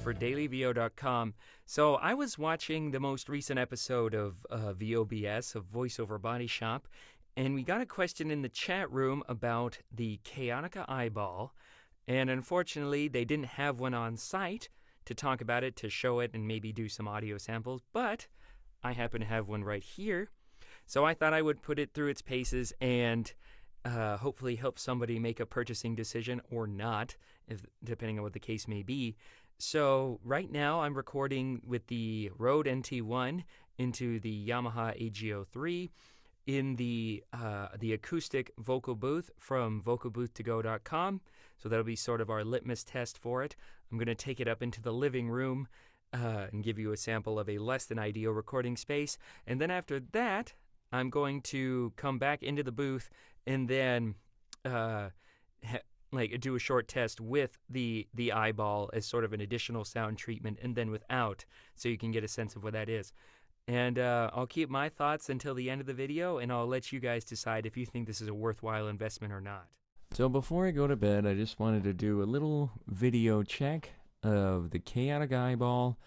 for DaileyVO.com. So I was watching the most recent episode of VOBS, of Voice Over Body Shop, and we got a question in the chat room about the Kaotica Eyeball, and unfortunately they didn't have one on site to talk about it, to show it, and maybe do some audio samples, but I happen to have one right here. So I thought I would put it through its paces and hopefully help somebody make a purchasing decision or not, depending on what the case may be. So right now I'm recording with the Rode NT1 into the Yamaha AGO3 in the acoustic vocal booth from vocalbooth2go.com. So that'll be sort of our litmus test for it. I'm going to take it up into the living room and give you a sample of a less than ideal recording space. And then after that, I'm going to come back into the booth and then do a short test with the eyeball as sort of an additional sound treatment, and then without, so you can get a sense of what that is. And I'll keep my thoughts until the end of the video, and I'll let you guys decide if you think this is a worthwhile investment or not. So before I go to bed, I just wanted to do a little video check of the Kaotica Eyeball,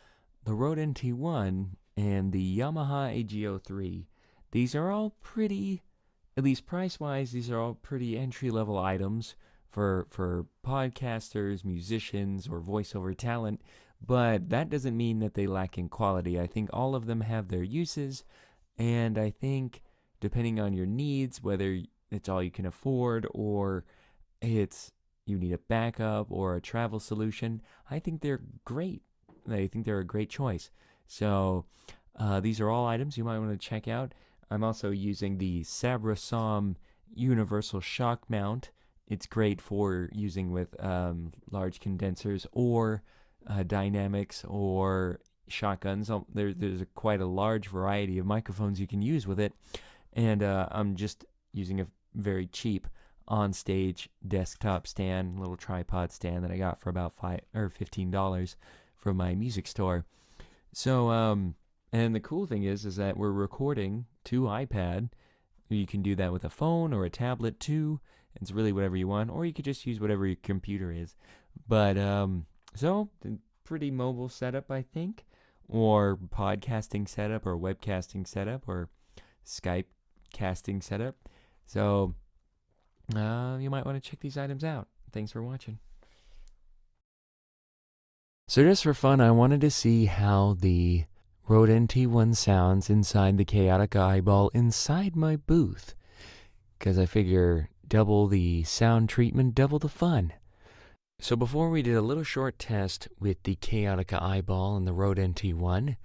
the Rode NT1, and the Yamaha AGO3. These are all pretty, at least price-wise, these are all pretty entry-level items for podcasters, musicians, or voiceover talent, but that doesn't mean that they lack in quality. I think all of them have their uses, and I think depending on your needs, whether it's all you can afford or you need a backup or a travel solution, I think they're great. I think they're a great choice. So these are all items you might want to check out. I'm also using the Sabra Som Universal Shock Mount. It's great for using with large condensers or dynamics or shotguns. There's quite a large variety of microphones you can use with it. And I'm just using a very cheap on-stage desktop stand, little tripod stand that I got for about $15 from my music store. So, and the cool thing is that we're recording to iPad. You can do that with a phone or a tablet too. It's really whatever you want, or you could just use whatever your computer is. But so pretty mobile setup, I think, or podcasting setup, or webcasting setup, or Skype casting setup. So you might want to check these items out. Thanks for watching. So just for fun, I wanted to see how the Rode NT1 sounds inside the Kaotica Eyeball inside my booth, because I figure double the sound treatment, double the fun. So before we did a little short test with the Kaotica Eyeball and the Rode NT1,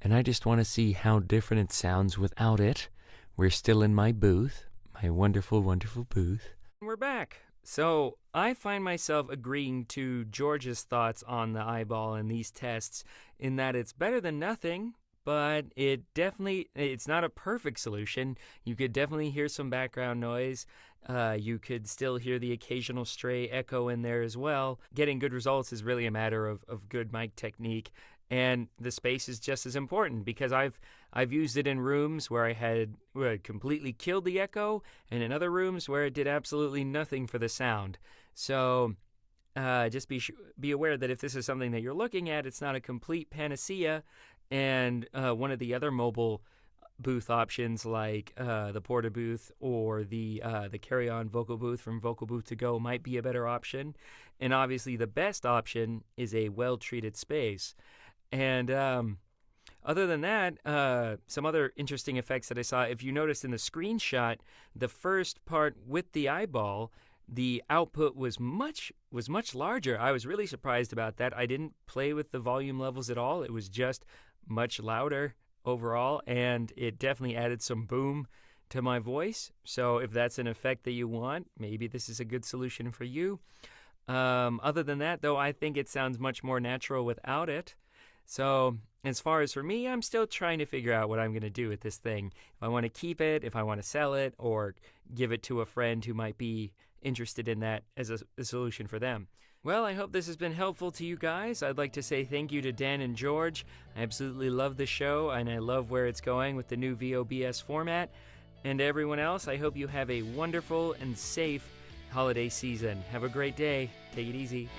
and I just want to see how different it sounds without it. We're still in my booth, my wonderful, wonderful booth. We're back. So I find myself agreeing to George's thoughts on the eyeball and these tests, in that it's better than nothing, but it's not a perfect solution. You could definitely hear some background noise. You could still hear the occasional stray echo in there as well. Getting good results is really a matter of good mic technique, and the space is just as important, because I've used it in rooms where it completely killed the echo, and in other rooms where it did absolutely nothing for the sound. So just be aware that if this is something that you're looking at, it's not a complete panacea. And one of the other mobile booth options, like the Porta booth or the carry-on vocal booth from Vocal Booth to Go, might be a better option. And obviously the best option is a well-treated space. And other than that, some other interesting effects that I saw, if you noticed in the screenshot, the first part with the eyeball, the output was much larger. I was really surprised about that. I didn't play with the volume levels at all. It was just much louder overall, and it definitely added some boom to my voice. So if that's an effect that you want, maybe this is a good solution for you. Other than that, though, I think it sounds much more natural without it. So as far as for me, I'm still trying to figure out what I'm going to do with this thing. If I want to keep it, if I want to sell it, or give it to a friend who might be interested in that as a solution for them. Well, I hope this has been helpful to you guys. I'd like to say thank you to Dan and George. I absolutely love the show, and I love where it's going with the new VOBS format. And to everyone else, I hope you have a wonderful and safe holiday season. Have a great day. Take it easy.